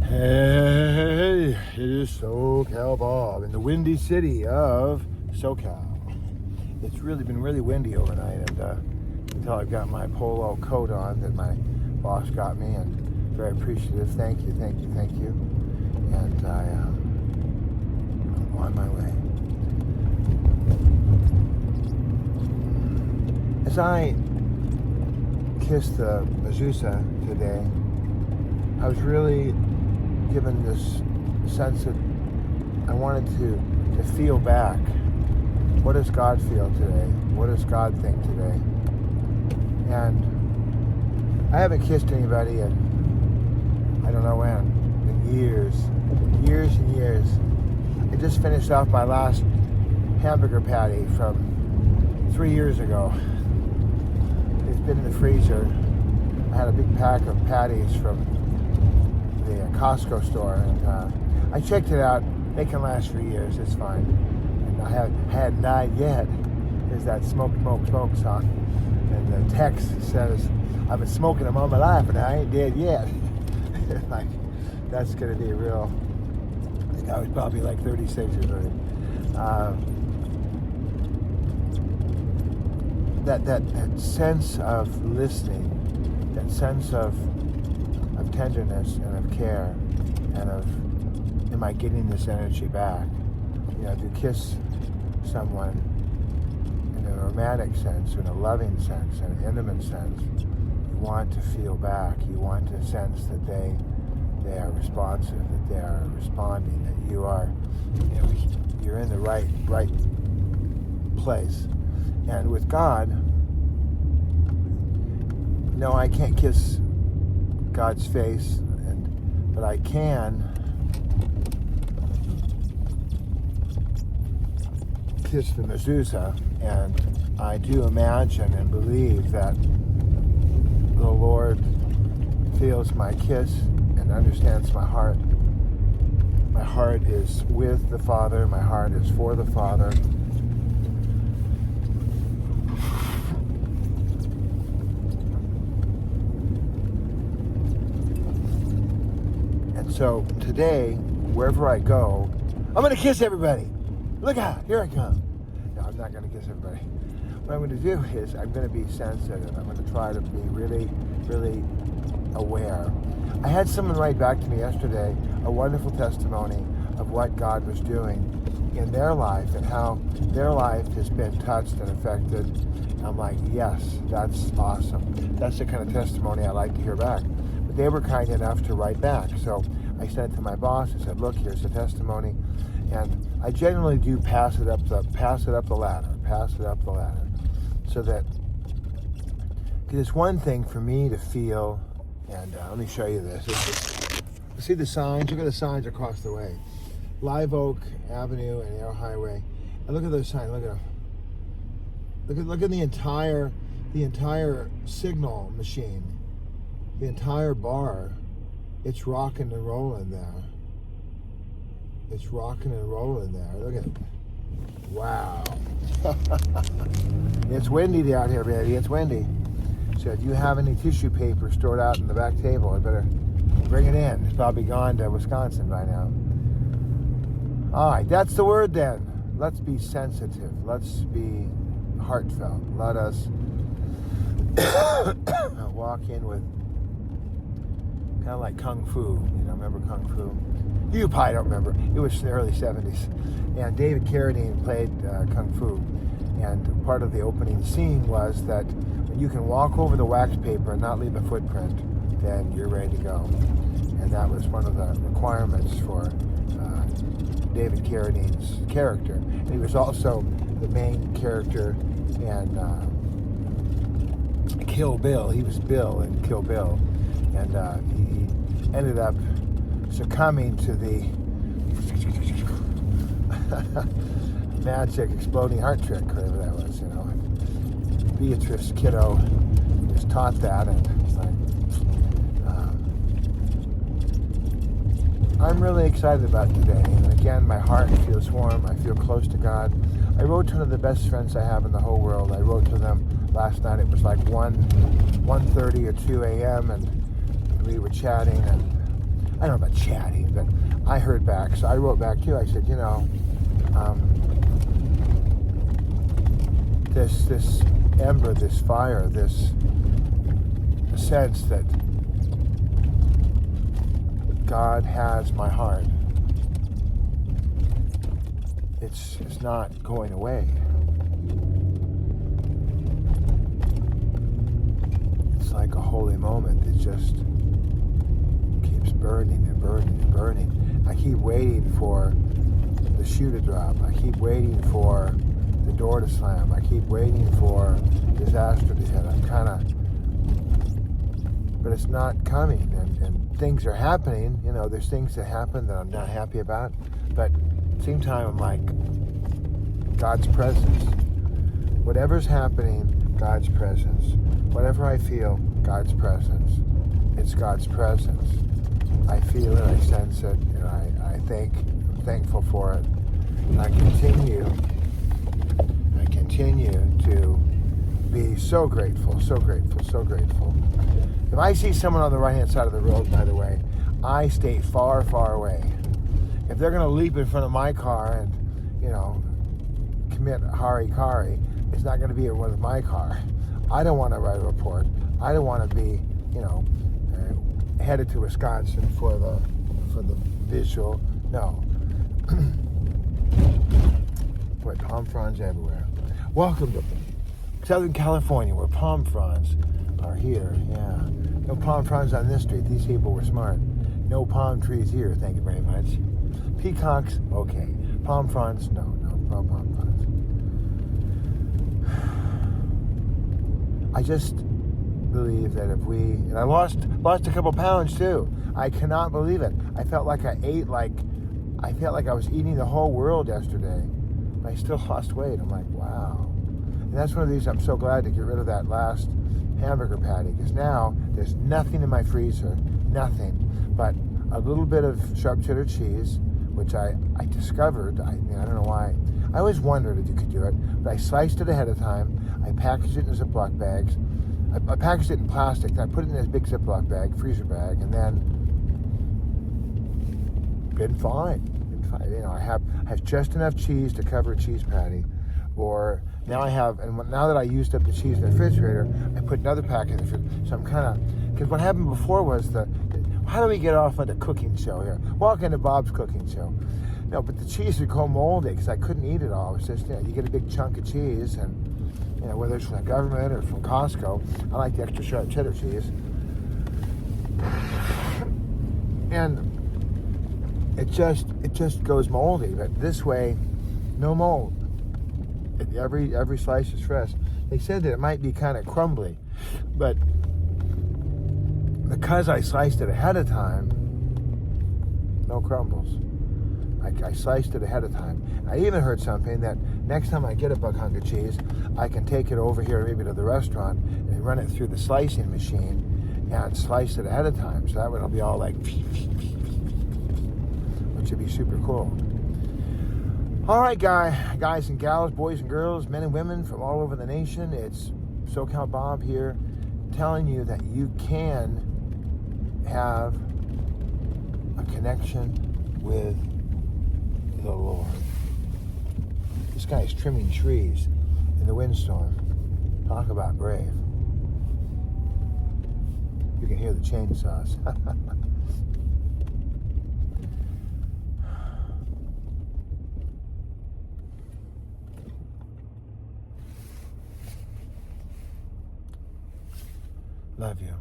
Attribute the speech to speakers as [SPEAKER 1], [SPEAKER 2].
[SPEAKER 1] Hey, it is SoCal Bob in the windy city of SoCal. It's really been really windy overnight, and until I've got my polo coat on that my boss got me, and very appreciative. Thank you. And I'm on my way. As I kissed the mezuzah today, I was really given this sense that I wanted to feel back. What does God feel today? What does God think today? And I haven't kissed anybody in I don't know when, in years and years. I just finished off my last hamburger patty from 3 years ago. It's been in the freezer. I had a big pack of patties from the Costco store, and I checked it out. They can last for years. It's fine. And I hadn't died yet. There's that smoke song, and the text says, "I've been smoking them all my life, and I ain't dead yet." Like, that's gonna be real. I think I was probably like 36 or something. That sense of listening, that sense of tenderness and of care, and of, am I getting this energy back? You know, if you kiss someone in a romantic sense, in a loving sense, in an intimate sense, you want to feel back. You want to sense that they are responsive, that they are responding, that you are, you're in the right place. And with God, no, I can't kiss God's face, but I can kiss the mezuzah, and I do imagine and believe that the Lord feels my kiss and understands my heart. My heart is with the Father. My heart is for the Father. So today, wherever I go, I'm going to kiss everybody. Look out, here I come. No, I'm not going to kiss everybody. What I'm going to do is I'm going to be sensitive. I'm going to try to be really, really aware. I had someone write back to me yesterday a wonderful testimony of what God was doing in their life and how their life has been touched and affected. And I'm like, yes, that's awesome. That's the kind of testimony I like to hear back. But they were kind enough to write back. So I sent it to my boss and said, look, here's the testimony. And I generally do pass it up the ladder. So that, because it's one thing for me to feel, and let me show you this. See the signs? Look at the signs across the way. Live Oak Avenue and Arrow Highway. And look at those signs, look at them. Look at the entire signal machine, the entire bar. It's rocking and rolling there. Look at it. Wow. It's windy out here, baby. It's windy. So if you have any tissue paper stored out in the back table, I better bring it in. It's probably gone to Wisconsin by now. All right, that's the word then. Let's be sensitive. Let's be heartfelt. Let us walk in with kind of like Kung Fu. Remember Kung Fu? You probably don't remember. It was the early 70s. And David Carradine played Kung Fu. And part of the opening scene was that when you can walk over the wax paper and not leave a footprint, then you're ready to go. And that was one of the requirements for David Carradine's character. And he was also the main character in Kill Bill. He was Bill in Kill Bill. And he ended up succumbing to the magic exploding heart trick, whatever that was, Beatrice Kiddo was taught that, and it's like, I'm really excited about today. And again, my heart feels warm. I feel close to God. I wrote to one of the best friends I have in the whole world. I wrote to them last night. It was like 1:30 or 2 a.m. and we were chatting, and I don't know about chatting, but I heard back. So I wrote back to you. I said, this ember, this fire, this sense that God has my heart. It's not going away. It's like a holy moment that just keeps burning and burning and burning. I keep waiting for the shoe to drop. I keep waiting for the door to slam. I keep waiting for disaster to hit. But it's not coming, and things are happening. There's things that happen that I'm not happy about, but at the same time, I'm like, God's presence. Whatever's happening, God's presence. Whatever I feel, God's presence. It's God's presence. I feel it, I sense it, and I'm thankful for it. And I continue to be so grateful, so grateful, so grateful. If I see someone on the right-hand side of the road, by the way, I stay far, far away. If they're going to leap in front of my car and, commit harikari, it's not going to be with my car. I don't want to write a report. I don't want to be, headed to Wisconsin for the visual. No. Boy, palm fronds everywhere. Welcome to Southern California, where palm fronds are here. Yeah. No palm fronds on this street. These people were smart. No palm trees here. Thank you very much. Peacocks, okay. Palm fronds, no palm fronds. I just believe that if and I lost a couple pounds too. I cannot believe it. I felt like I was eating the whole world yesterday. But I still lost weight. I'm like, wow. And that's one of these, I'm so glad to get rid of that last hamburger patty, because now there's nothing in my freezer, nothing but a little bit of sharp cheddar cheese, which I discovered. I don't know why. I always wondered if you could do it, but I sliced it ahead of time. I packaged it in Ziploc bags. I packaged it in plastic. Then I put it in this big Ziploc bag, freezer bag, and then been fine. I have just enough cheese to cover a cheese patty. Or now now that I used up the cheese in the refrigerator, I put another pack in the refrigerator. So I'm because what happened before was how do we get off on the cooking show here? Walk into Bob's cooking show. No, but the cheese would go moldy because I couldn't eat it all. It was just, you get a big chunk of cheese, and, whether it's from the government or from Costco, I like the extra sharp cheddar cheese. And it just goes moldy, but this way, no mold. Every slice is fresh. They said that it might be kind of crumbly, but because I sliced it ahead of time, no crumbles. I sliced it ahead of time. I even heard something that next time I get a bug hunk of cheese, I can take it over here maybe to the restaurant and run it through the slicing machine and slice it ahead of time. So that way it'll be all like, which would be super cool. All right, guys and gals, boys and girls, men and women from all over the nation, it's SoCal Bob here telling you that you can have a connection with the Lord. This guy's trimming trees in the windstorm. Talk about brave. You can hear the chainsaws. Love you.